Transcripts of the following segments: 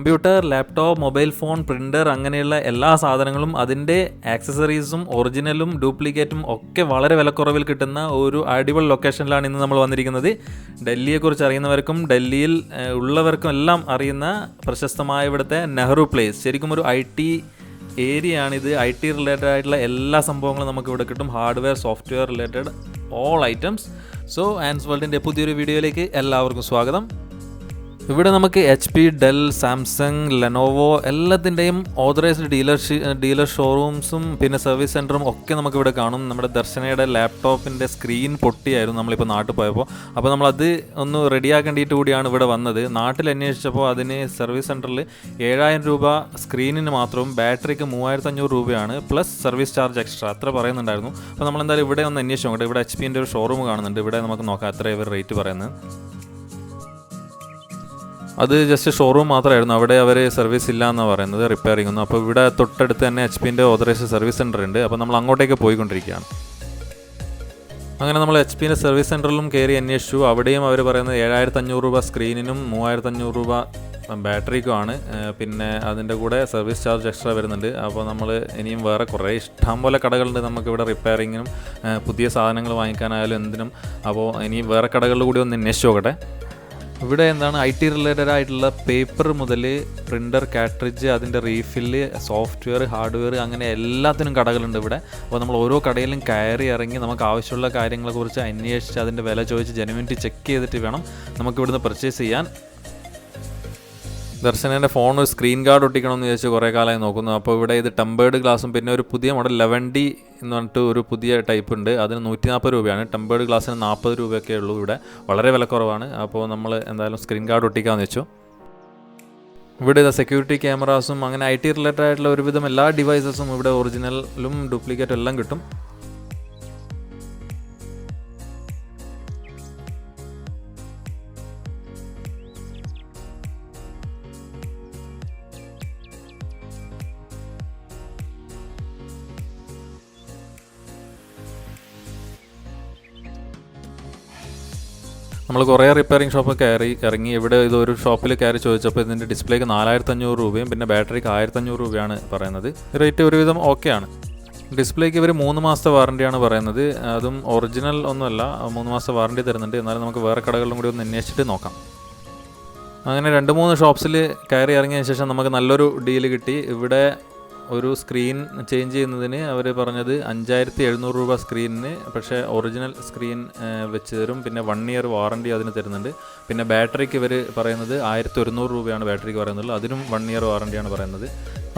Computer, laptop, mobile phone, printer അങ്ങനെയുള്ള എല്ലാ സാധനങ്ങളും അതിൻ്റെ ആക്സസറീസും ഒറിജിനലും ഡ്യൂപ്ലിക്കേറ്റും ഒക്കെ വളരെ വിലക്കുറവിൽ കിട്ടുന്ന ഒരു അടിപൊളി ലൊക്കേഷനിലാണ് ഇന്ന് നമ്മൾ വന്നിരിക്കുന്നത്. ഡൽഹിയെക്കുറിച്ച് അറിയുന്നവർക്കും ഡൽഹിയിൽ ഉള്ളവർക്കും എല്ലാം അറിയുന്ന പ്രശസ്തമായ ഇവിടുത്തെ നെഹ്റു പ്ലേസ്. ശരിക്കും ഒരു IT ഏരിയ ആണിത്. IT റിലേറ്റഡ് ആയിട്ടുള്ള എല്ലാ സംഭവങ്ങളും നമുക്ക് ഇവിടെ കിട്ടും. Hardware, software related all items. So Ann's വേൾഡിൻ്റെ പുതിയൊരു വീഡിയോയിലേക്ക് എല്ലാവർക്കും സ്വാഗതം. ഇവിടെ നമുക്ക് HP, ഡെൽ, സാംസങ്, ലെനോവോ എല്ലാത്തിൻ്റെയും ഓതറൈസ്ഡ് ഡീലർ ഷോറൂംസും പിന്നെ സർവീസ് സെൻറ്ററും ഒക്കെ നമുക്കിവിടെ കാണും. നമ്മുടെ ദർശനയുടെ ലാപ്ടോപ്പിൻ്റെ സ്ക്രീൻ പൊട്ടിയായിരുന്നു നമ്മളിപ്പോൾ നാട്ടിൽ പോയപ്പോൾ. അപ്പോൾ നമ്മളത് ഒന്ന് റെഡിയാക്കേണ്ടിയിട്ട് കൂടിയാണ് ഇവിടെ വന്നത്. നാട്ടിൽ അന്വേഷിച്ചപ്പോൾ അതിന് സർവീസ് സെൻറ്ററിൽ 7000 രൂപ സ്ക്രീനിന് മാത്രവും ബാറ്ററിക്ക് 3500 രൂപയാണ് പ്ലസ് സർവീസ് ചാർജ് എക്സ്ട്രാ അത്ര പറയുന്നുണ്ടായിരുന്നു. അപ്പോൾ നമ്മളെന്തായാലും ഇവിടെ ഒന്ന് അന്വേഷിച്ചു നോക്കട്ടെ. ഇവിടെ HPൻ്റെ ഒരു ഷോറൂം കാണുന്നുണ്ട്. ഇവിടെ നമുക്ക് നോക്കാം എത്ര ഇവർ റേറ്റ് പറയുന്നത്. അത് ജസ്റ്റ് ഷോറൂം മാത്രമായിരുന്നു. അവിടെ അവർ സർവീസ് ഇല്ല എന്നാണ് പറയുന്നത്, റിപ്പയറിംഗ് ഒന്നും. അപ്പോൾ ഇവിടെ തൊട്ടടുത്ത് തന്നെ HPൻ്റെ ഓതറൈസ്ഡ് സർവീസ് സെൻറ്റർ ഉണ്ട്. അപ്പോൾ നമ്മൾ അങ്ങോട്ടേക്ക് പോയിക്കൊണ്ടിരിക്കുകയാണ്. അങ്ങനെ നമ്മൾ HPൻ്റെ സർവീസ് സെൻറ്ററിലും കയറി അന്വേഷിച്ചു. അവിടെയും അവർ പറയുന്നത് 7500 രൂപ സ്ക്രീനിനും 3500 രൂപ ബാറ്ററിക്കുമാണ്. പിന്നെ അതിൻ്റെ കൂടെ സർവീസ് ചാർജ് എക്സ്ട്രാ വരുന്നുണ്ട്. അപ്പോൾ നമ്മൾ ഇനിയും വേറെ കുറേ ഇഷ്ടം പോലെ കടകളുണ്ട് നമുക്കിവിടെ റിപ്പയറിങ്ങിനും പുതിയ സാധനങ്ങൾ വാങ്ങിക്കാനായാലും എന്തിനും. അപ്പോൾ ഇനിയും വേറെ കടകളിൽ കൂടി ഒന്ന് അന്വേഷിച്ച് നോക്കട്ടെ. ഇവിടെ എന്താണ് IT റിലേറ്റഡ് ആയിട്ടുള്ള പേപ്പർ മുതൽ പ്രിൻ്റർ, കാട്രിഡ്ജ്, അതിൻ്റെ റീഫില്ല്, സോഫ്റ്റ്വെയർ, ഹാർഡ്വെയർ അങ്ങനെ എല്ലാത്തിനും കടകളുണ്ട് ഇവിടെ. അപ്പോൾ നമ്മൾ ഓരോ കടയിലും കയറി ഇറങ്ങി നമുക്ക് ആവശ്യമുള്ള കാര്യങ്ങളെക്കുറിച്ച് അന്വേഷിച്ച് അതിൻ്റെ വില ചോദിച്ച് ജെനുവിനിറ്റി ചെക്ക് ചെയ്തിട്ട് വേണം നമുക്ക് ഇവിടുന്ന് പർച്ചേസ് ചെയ്യാൻ. ദർശനൻ്റെ ഫോൺ ഒരു സ്ക്രീൻ ഗാർഡ് ഒട്ടിക്കണമെന്ന് ചോദിച്ച് കുറേ കാലമായി നോക്കുന്നു. അപ്പോൾ ഇവിടെ ഇത് ടെമ്പേർഡ് ഗ്ലാസും പിന്നെ ഒരു പുതിയ മോഡൽ 11D എന്ന് പറഞ്ഞിട്ട് ഒരു പുതിയ ടൈപ്പ് ഉണ്ട്. അതിന് 140 രൂപയാണ്. ടെമ്പേർഡ് ഗ്ലാസ്സിന് 40 രൂപയൊക്കെ ഉള്ളൂ. ഇവിടെ വളരെ വിലക്കുറവാണ്. അപ്പോൾ നമ്മൾ എന്തായാലും സ്ക്രീൻ ഗാർഡ് ഒട്ടിക്കാമെന്ന് വെച്ചു. ഇവിടെ സെക്യൂരിറ്റി ക്യാമറാസും അങ്ങനെ IT റിലേറ്റഡ് ആയിട്ടുള്ള ഒരുവിധം എല്ലാ ഡിവൈസസും ഇവിടെ ഒറിജിനലും ഡ്യൂപ്ലിക്കേറ്റും എല്ലാം കിട്ടും. നമ്മൾ കുറേ റിപ്പയറിംഗ് ഷോപ്പ് ഇറങ്ങി. ഇവിടെ ഇതൊരു ഷോപ്പിൽ കയറി ചോദിച്ചപ്പോൾ ഇതിൻ്റെ ഡിസ്പ്ലേക്ക് 4500 രൂപയും പിന്നെ ബാറ്ററിക്ക് 1500 രൂപയാണ് പറയുന്നത്. റേറ്റ് ഒരുവിധം ഓക്കെയാണ്. ഡിസ്പ്ലേക്ക് ഇവർ 3 മാസത്തെ വാറണ്ടിയാണ് പറയുന്നത്. അതും ഒറിജിനൽ ഒന്നുമല്ല, 3 മാസത്തെ വാറണ്ടി തരുന്നുണ്ട്. എന്നാലും നമുക്ക് വേറെ കടകളിലും കൂടി ഒന്ന് അന്വേഷിച്ചിട്ട് നോക്കാം. അങ്ങനെ 2-3 ഷോപ്സിൽ കയറി ഇറങ്ങിയ ശേഷം നമുക്ക് നല്ലൊരു ഡീല് കിട്ടി. ഇവിടെ ഒരു സ്ക്രീൻ ചേഞ്ച് ചെയ്യുന്നതിന് അവർ പറഞ്ഞത് 5700 രൂപ സ്ക്രീനിന്, പക്ഷേ ഒറിജിനൽ സ്ക്രീൻ വെച്ച് തരും. പിന്നെ 1 ഇയർ വാറണ്ടി അതിന് തരുന്നുണ്ട്. പിന്നെ ബാറ്ററിക്ക് ഇവർ പറയുന്നത് 1100 രൂപയാണ് ബാറ്ററിക്ക് പറയുന്നുള്ളൂ. അതിനും 1 ഇയർ വാറണ്ടിയാണ് പറയുന്നത്.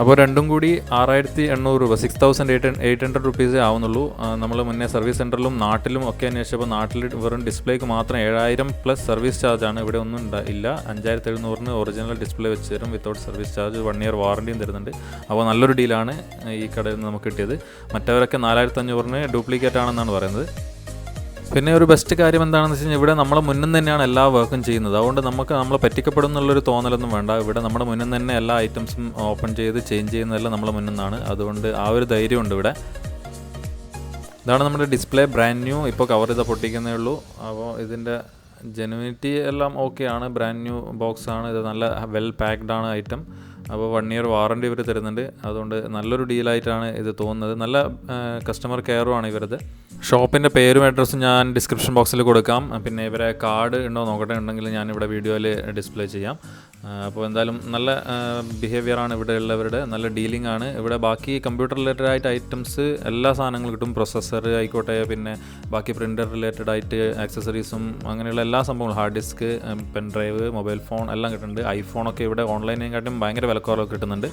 അപ്പോൾ രണ്ടും കൂടി 6800 രൂപ, 6800 റുപ്പീസേ ആവുന്നുള്ളൂ. നമ്മൾ മുന്നേ സർവീസ് സെൻറ്ററിലും നാട്ടിലും ഒക്കെ അന്വേഷിച്ചപ്പോൾ നാട്ടിൽ വെറും ഡിസ്പ്ലേക്ക് മാത്രം 7000 പ്ലസ് സർവീസ് ചാർജാണ്. ഇവിടെ ഒന്നും ഇല്ല. 5700-ന് ഒറിജിനൽ ഡിസ്പ്ലേ വെച്ച് തരും വിത്തൗട്ട് സർവീസ് ചാർജ്. 1 ഇയർ വാറണ്ടിയും തരുന്നുണ്ട്. അപ്പോൾ നല്ലൊരു ഡീലാണ് ഈ കടയിൽ നിന്ന് നമുക്ക് കിട്ടിയത്. മറ്റവരൊക്കെ 4500-ന് ഡ്യൂപ്ലിക്കേറ്റ് ആണെന്നാണ് പറയുന്നത്. പിന്നെ ഒരു ബെസ്റ്റ് കാര്യം എന്താണെന്ന് വെച്ച് കഴിഞ്ഞാൽ ഇവിടെ നമ്മളെ മുന്നിൽ തന്നെയാണ് എല്ലാ വർക്കും ചെയ്യുന്നത്. അതുകൊണ്ട് നമ്മൾ പറ്റിക്കപ്പെടും എന്നുള്ളൊരു തോന്നലൊന്നും വേണ്ട. ഇവിടെ നമ്മുടെ മുന്നിൽ തന്നെ എല്ലാ ഐറ്റംസും ഓപ്പൺ ചെയ്ത് ചേഞ്ച് ചെയ്യുന്നതെല്ലാം നമ്മളെ മുന്നിൽ നിന്നാണ്. അതുകൊണ്ട് ആ ഒരു ധൈര്യമുണ്ട് ഇവിടെ. ഇതാണ് നമ്മുടെ ഡിസ്പ്ലേ, ബ്രാൻഡ് ന്യൂ. ഇപ്പോൾ കവർ ചെയ്താൽ പൊട്ടിക്കുന്നേ ഉള്ളൂ. അപ്പോൾ ഇതിൻ്റെ ജെനുവിനിറ്റി എല്ലാം ഓക്കെയാണ്. ബ്രാൻഡ് ന്യൂ ബോക്സ് ആണ്. ഇത് നല്ല വെൽ പാക്ഡ് ആണ് ഐറ്റം. അപ്പോൾ 1 ഇയർ വാറണ്ടി ഇവർ തരുന്നുണ്ട്. അതുകൊണ്ട് നല്ലൊരു ഡീലായിട്ടാണ് ഇത് തോന്നുന്നത്. നല്ല കസ്റ്റമർ കെയറുമാണ് ഇവരത്. ഷോപ്പിൻ്റെ പേരും അഡ്രസ്സും ഞാൻ ഡിസ്ക്രിപ്ഷൻ ബോക്സിൽ കൊടുക്കാം. പിന്നെ ഇവരെ കാർഡ് ഉണ്ടോ നോക്കട്ടെ, ഉണ്ടെങ്കിൽ ഞാനിവിടെ വീഡിയോയിൽ ഡിസ്പ്ലേ ചെയ്യാം. അപ്പോൾ എന്തായാലും നല്ല ബിഹേവിയറാണ് ഇവിടെ ഉള്ളവരുടെ, നല്ല ഡീലിംഗ് ആണ്. ഇവിടെ ബാക്കി കമ്പ്യൂട്ടർ റിലേറ്റഡ് ആയിട്ട് ഐറ്റംസ് എല്ലാ സാധനങ്ങളും കിട്ടും. പ്രൊസസ്സർ ആയിക്കോട്ടെ, പിന്നെ ബാക്കി പ്രിൻ്റർ റിലേറ്റഡ് ആയിട്ട് ആക്സസറീസും അങ്ങനെയുള്ള എല്ലാ സംഭവങ്ങളും, hard disk, pen drive, mobile phone എല്ലാം കിട്ടുന്നുണ്ട്. ഐഫോണൊക്കെ ഇവിടെ ഓൺലൈനെക്കാട്ടും ഭയങ്കര വിലക്കുറവ് കിട്ടുന്നുണ്ട്.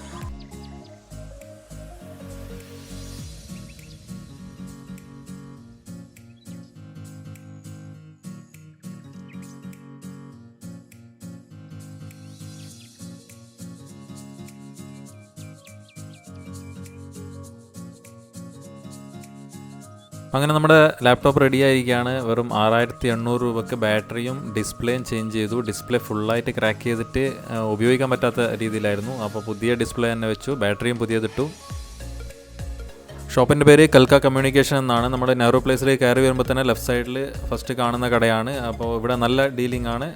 അങ്ങനെ നമ്മുടെ ലാപ്ടോപ്പ് റെഡി ആയിരിക്കുകയാണ്. വെറും 6800 രൂപയ്ക്ക് ബാറ്ററിയും ഡിസ്പ്ലേയും ചേഞ്ച് ചെയ്തു. ഡിസ്പ്ലേ ഫുള്ളായിട്ട് ക്രാക്ക് ചെയ്തിട്ട് ഉപയോഗിക്കാൻ പറ്റാത്ത രീതിയിലായിരുന്നു. അപ്പോൾ പുതിയ ഡിസ്പ്ലേ തന്നെ വെച്ചു, ബാറ്ററിയും പുതിയതിട്ടു. ഷോപ്പിൻ്റെ പേര് കൽക്ക കമ്മ്യൂണിക്കേഷൻ എന്നാണ്. നമ്മുടെ നെഹ്റു പ്ലേസിലേക്ക് കയറി വരുമ്പോൾ തന്നെ ലെഫ്റ്റ് സൈഡിൽ ഫസ്റ്റ് കാണുന്ന കടയാണ്. അപ്പോൾ ഇവിടെ നല്ല ഡീലിംഗ് ആണ്.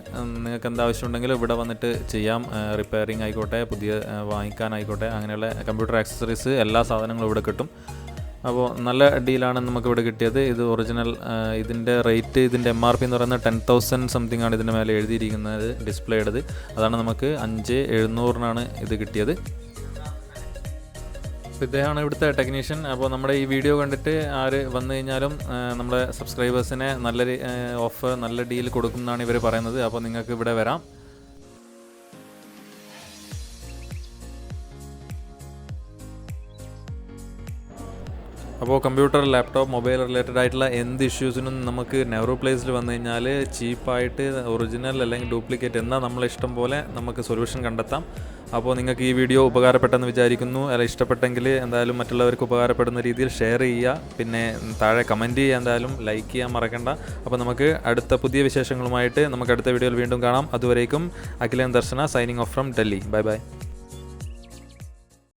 നിങ്ങൾക്ക് എന്താവശ്യമുണ്ടെങ്കിലും ഇവിടെ വന്നിട്ട് ചെയ്യാം. റിപ്പയറിംഗ് ആയിക്കോട്ടെ, പുതിയ വാങ്ങിക്കാനായിക്കോട്ടെ, അങ്ങനെയുള്ള കമ്പ്യൂട്ടർ ആക്സസറീസ് എല്ലാ സാധനങ്ങളും ഇവിടെ കിട്ടും. അപ്പോൾ നല്ല ഡീലാണ് നമുക്കിവിടെ കിട്ടിയത്. ഇത് ഒറിജിനൽ, ഇതിൻ്റെ റേറ്റ്, ഇതിൻ്റെ MRP എന്ന് പറയുന്നത് 10,000 സംതിങ് ആണ് ഇതിൻ്റെ മേലെ എഴുതിയിരിക്കുന്നത്, ഡിസ്പ്ലേയുടേത്. അതാണ് നമുക്ക് 5,700 ഇത് കിട്ടിയത്. അപ്പോൾ ഇദ്ദേഹമാണ് ഇവിടുത്തെ ടെക്നീഷ്യൻ. അപ്പോൾ നമ്മുടെ ഈ വീഡിയോ കണ്ടിട്ട് ആര് വന്നു കഴിഞ്ഞാലും നമ്മുടെ സബ്സ്ക്രൈബേഴ്സിനെ നല്ലൊരു ഓഫർ, നല്ല ഡീൽ കൊടുക്കും എന്നാണ് ഇവർ പറയുന്നത്. അപ്പോൾ നിങ്ങൾക്ക് ഇവിടെ വരാം. അപ്പോൾ കമ്പ്യൂട്ടർ, ലാപ്ടോപ്പ്, മൊബൈൽ റിലേറ്റഡ് ആയിട്ടുള്ള എന്ത് ഇഷ്യൂസിനും നമുക്ക് നെഹ്റു പ്ലേസിൽ വന്നു കഴിഞ്ഞാൽ ചീപ്പായിട്ട് ഒറിജിനൽ അല്ലെങ്കിൽ ഡ്യൂപ്ലിക്കേറ്റ് എന്നാൽ നമ്മളെ ഇഷ്ടം പോലെ നമുക്ക് സൊല്യൂഷൻ കണ്ടെത്താം. അപ്പോൾ നിങ്ങൾക്ക് ഈ വീഡിയോ ഉപകാരപ്പെട്ടെന്ന് വിചാരിക്കുന്നു. അല്ല, ഇഷ്ടപ്പെട്ടെങ്കിൽ എന്തായാലും മറ്റുള്ളവർക്ക് ഉപകാരപ്പെടുന്ന രീതിയിൽ ഷെയർ ചെയ്യുക. പിന്നെ താഴെ കമൻറ്റ് ചെയ്യുക, എന്തായാലും ലൈക്ക് ചെയ്യാൻ മറക്കണ്ട. അപ്പോൾ നമുക്ക് അടുത്ത പുതിയ വിശേഷങ്ങളുമായിട്ട് നമുക്ക് അടുത്ത വീഡിയോയിൽ വീണ്ടും കാണാം. അതുവരേക്കും Akhilan Darshana signing off from Delhi. Bye by.